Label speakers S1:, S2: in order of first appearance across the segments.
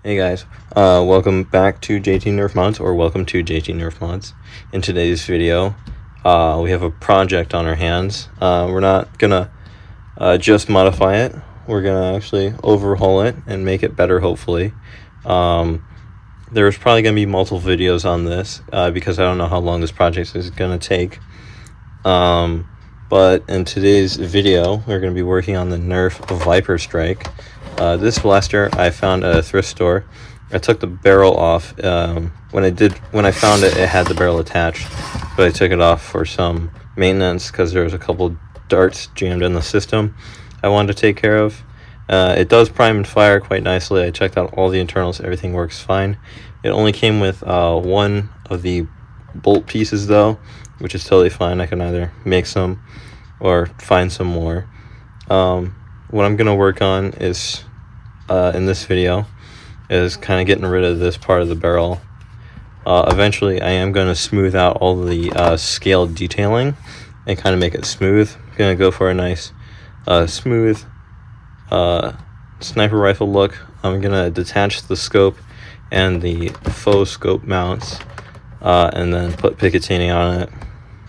S1: Hey guys, welcome back to JT Nerf Mods, or welcome to JT Nerf Mods. In today's video, we have a project on our hands. We're not gonna just modify it, we're gonna actually overhaul it and make it better, hopefully. There's probably gonna be multiple videos on this, because I don't know how long this project is gonna take. But in today's video, we're gonna be working on the Nerf Viper Strike. This blaster I found at a thrift store. I took the barrel off. When I found it, it had the barrel attached, but I took it off for some maintenance because there was a couple darts jammed in the system I wanted to take care of. It does prime and fire quite nicely. I checked out all the internals, everything works fine. It only came with one of the bolt pieces though, which is totally fine. I can either make some or find some more. What I'm going to work on is, in this video, is kind of getting rid of this part of the barrel. Eventually, I am going to smooth out all the scaled detailing and kind of make it smooth. I'm going to go for a nice, smooth sniper rifle look. I'm going to detach the scope and the faux scope mounts, and then put Picatinny on it.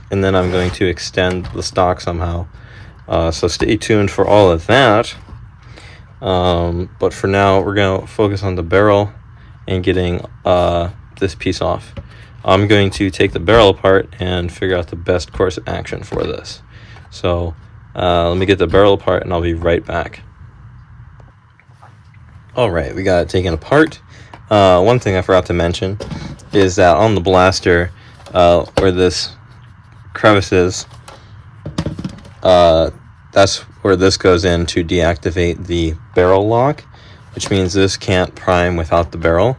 S1: And then I'm going to extend the stock somehow. So stay tuned for all of that. But for now, we're going to focus on the barrel and getting this piece off. I'm going to take the barrel apart and figure out the best course of action for this. So let me get the barrel apart and I'll be right back. Alright, we got it taken apart. One thing I forgot to mention is that on the blaster, where this crevice is, that's where this goes in to deactivate the barrel lock, which means this can't prime without the barrel.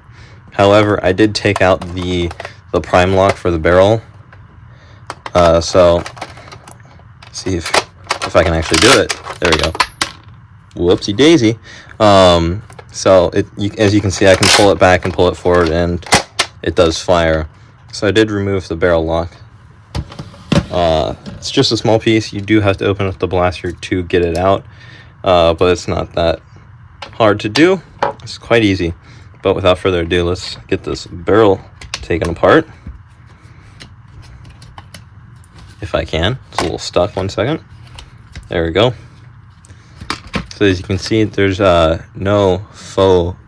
S1: However, I did take out the prime lock for the barrel, so see if I can actually do it. There we go. Whoopsie daisy. So as you can see, I can pull it back and pull it forward, and it does fire. So I did remove the barrel lock. It's just a small piece. You do have to open up the blaster to get it out, but it's not that hard to do. It's quite easy. But without further ado, let's get this barrel taken apart. If I can. It's a little stuck. One second. There we go. So as you can see, there's no faux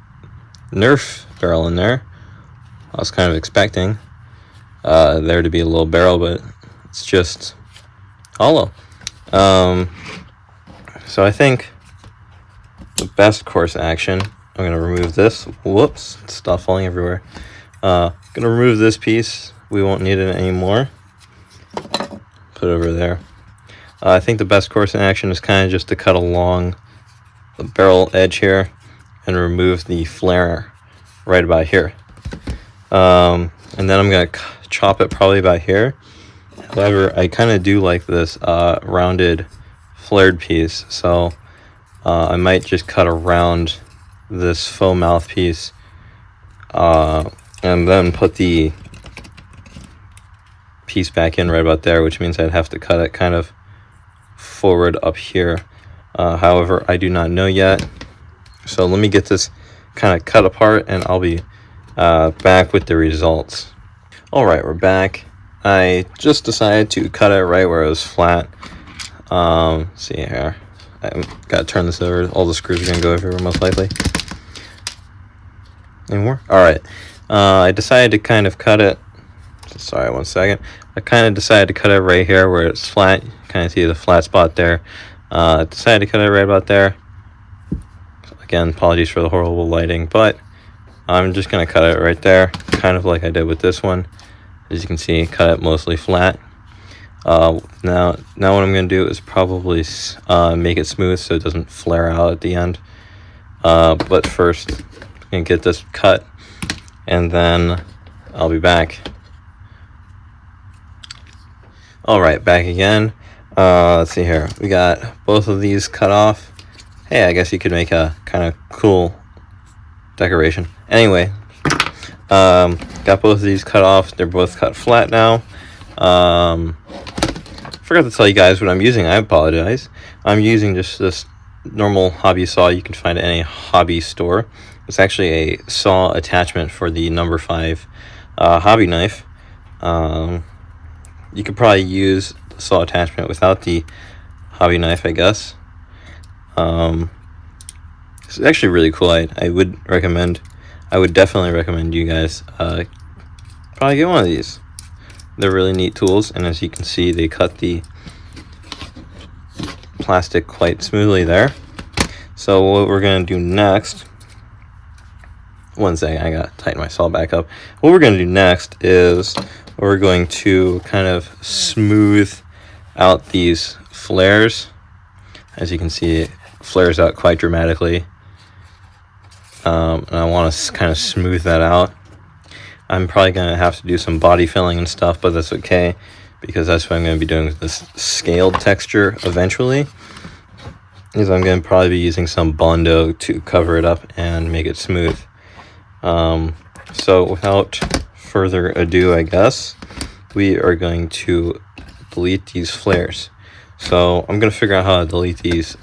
S1: Nerf barrel in there. I was kind of expecting there to be a little barrel, but it's just hollow. So I think the best course action, I'm going to remove this. Whoops, stuff falling everywhere. Going to remove this piece. We won't need it anymore. Put it over there. I think the best course of action is kind of just to cut along the barrel edge here and remove the flare right about here. And then I'm going to chop it probably about here. However, I kind of do like this rounded flared piece, so I might just cut around this faux mouthpiece and then put the piece back in right about there, which means I'd have to cut it kind of forward up here. However, I do not know yet, so let me get this kind of cut apart and I'll be back with the results. Alright, we're back. I just decided to cut it right where it was flat. See here. I gotta turn this over. All the screws are gonna go everywhere most likely. Any more? Alright. I decided to kind of cut it. Sorry, one second. I kind of decided to cut it right here where it's flat. You kind of see the flat spot there. I decided to cut it right about there. Again, apologies for the horrible lighting, but I'm just gonna cut it right there, kind of like I did with this one. As you can see, cut it mostly flat. Now what I'm going to do is probably make it smooth so it doesn't flare out at the end. But first, I'm going to get this cut, and then I'll be back. Alright, back again. Let's see here. We got both of these cut off. Hey, I guess you could make a kind of cool decoration. Anyway. Got both of these cut off. They're both cut flat now. Forgot to tell you guys what I'm using. I apologize. I'm using just this normal hobby saw you can find at any hobby store. It's actually a saw attachment for the number 5 hobby knife. You could probably use the saw attachment without the hobby knife, I guess. It's actually really cool. I would definitely recommend you guys probably get one of these. They're really neat tools, and as you can see, they cut the plastic quite smoothly there. So what we're going to do next, one second, I gotta tighten my saw back up. What we're going to do next is we're going to kind of smooth out these flares. As you can see, it flares out quite dramatically, and I want to kind of smooth that out. I'm probably going to have to do some body filling and stuff, but that's okay, because that's what I'm going to be doing with this scaled texture eventually. Is I'm going to probably be using some Bondo to cover it up and make it smooth. So without further ado, I guess, we are going to delete these flares. So I'm going to figure out how to delete these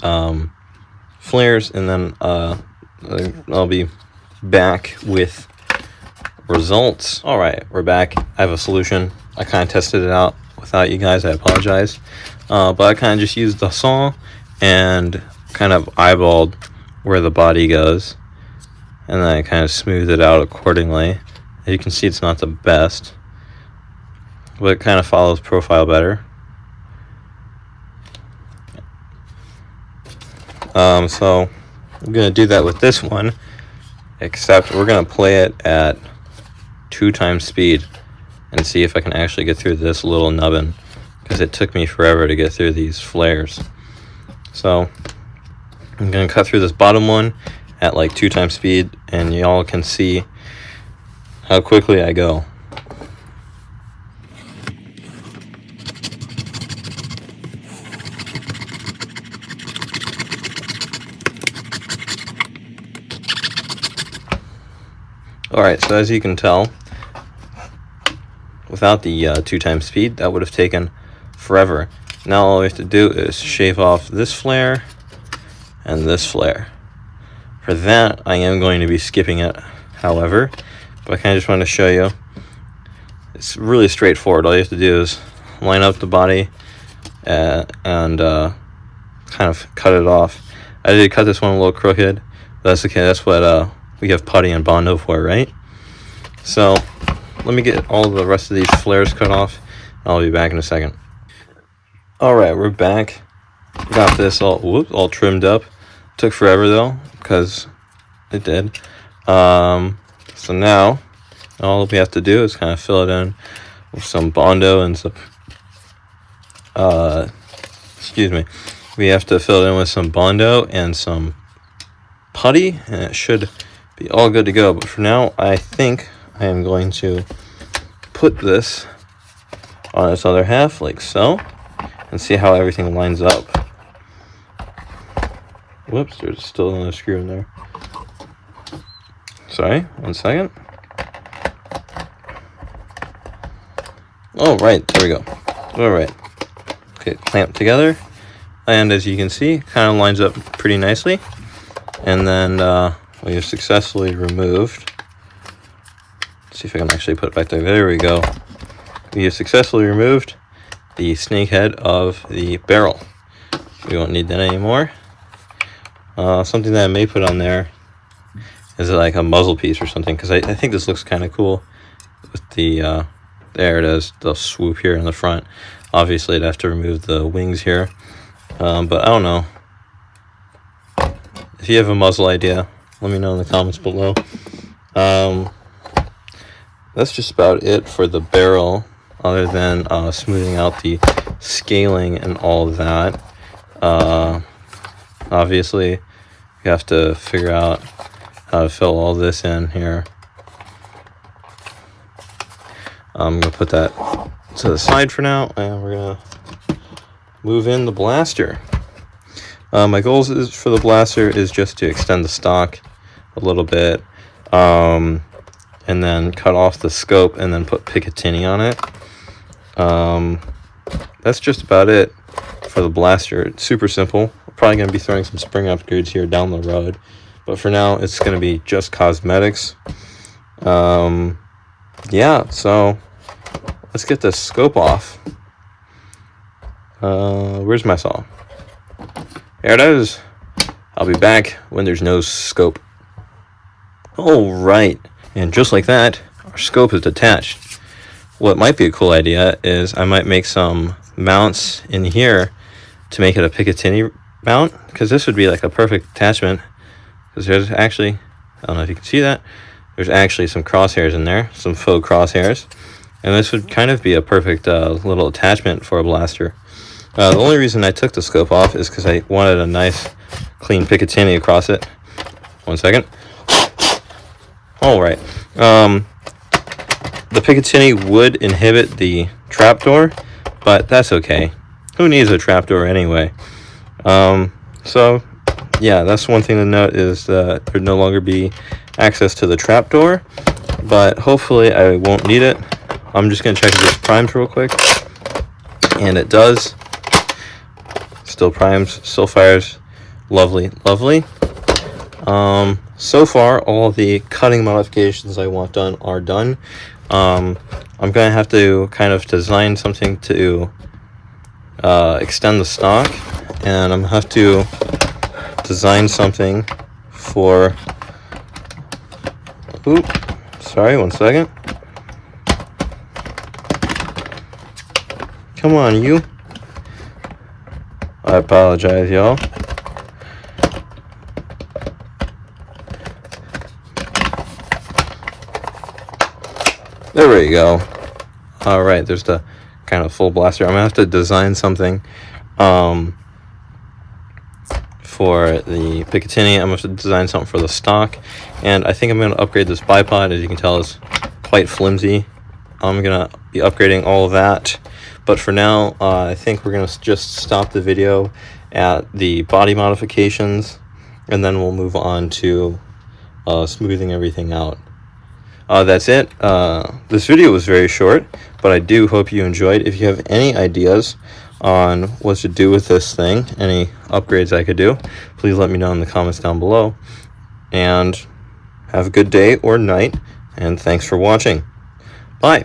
S1: flares, and then I'll be back with results. Alright, we're back. I have a solution. I kind of tested it out without you guys. I apologize. But I kind of just used the saw and kind of eyeballed where the body goes, and then I kind of smoothed it out accordingly. As you can see, it's not the best, but it kind of follows profile better. So I'm going to do that with this one, except we're going to play it at 2 times speed and see if I can actually get through this little nubbin, because it took me forever to get through these flares. So I'm going to cut through this bottom one at like 2 times speed, and y'all can see how quickly I go. Alright, so as you can tell, without the 2 times speed, that would have taken forever. Now all we have to do is shave off this flare and this flare. For that, I am going to be skipping it, however, but I kind of just want to show you. It's really straightforward. All you have to do is line up the body and kind of cut it off. I did cut this one a little crooked, but that's okay. That's what we have putty and Bondo for, right? So let me get all the rest of these flares cut off. I'll be back in a second. Alright, we're back. Got this all trimmed up. Took forever though, because it did. So now all we have to do is kind of fill it in with some Bondo and some we have to fill it in with some Bondo and some putty, and it should be all good to go. But for now, I think I am going to put this on its other half like so, and see how everything lines up. Whoops, there's still another screw in there. Sorry, 1 second. Alright, there we go. Alright. Okay, clamp together. And as you can see, kind of lines up pretty nicely. And then we have successfully removed. Let's see if I can actually put it back there. There we go. We have successfully removed the snake head of the barrel. We won't need that anymore. Something that I may put on there is like a muzzle piece or something, because I think this looks kind of cool with the there it is, the swoop here in the front. Obviously I'd have to remove the wings here, but I don't know. If you have a muzzle idea, let me know in the comments below. That's just about it for the barrel, other than smoothing out the scaling and all that. Obviously, you have to figure out how to fill all this in here. I'm going to put that to the side for now, and we're going to move in the blaster. My goals for the blaster is just to extend the stock a little bit, and then cut off the scope and then put Picatinny on it. That's just about it for the blaster. It's super simple. We're probably going to be throwing some spring upgrades here down the road, but for now it's going to be just cosmetics. Yeah, so let's get this scope off. Where's my saw? There it is. I'll be back when there's no scope. Alright, and just like that, our scope is detached. What might be a cool idea is I might make some mounts in here to make it a Picatinny mount, because this would be like a perfect attachment, because there's actually, I don't know if you can see that, there's actually some crosshairs in there, some faux crosshairs, and this would kind of be a perfect little attachment for a blaster. The only reason I took the scope off is because I wanted a nice clean Picatinny across it. One second. Alright. The Picatinny would inhibit the trapdoor, but that's okay. Who needs a trapdoor anyway? So, yeah, that's one thing to note, is that there'd no longer be access to the trapdoor, but hopefully I won't need it. I'm just going to check if it's primed real quick, and it does. Still primes, still fires. Lovely, lovely. So far, all the cutting modifications I want done are done. I'm going to have to kind of design something to extend the stock, and I'm going to have to design something for... Oop, sorry, one second. Come on, you. I apologize, y'all. There we go. Alright, there's the kind of full blaster. I'm gonna have to design something for the Picatinny. I'm gonna have to design something for the stock, and I think I'm gonna upgrade this bipod. As you can tell, it's quite flimsy. I'm gonna be upgrading all of that, but for now I think we're gonna just stop the video at the body modifications, and then we'll move on to smoothing everything out. That's it. This video was very short, but I do hope you enjoyed. If you have any ideas on what to do with this thing, any upgrades I could do, please let me know in the comments down below. And have a good day or night, and thanks for watching. Bye.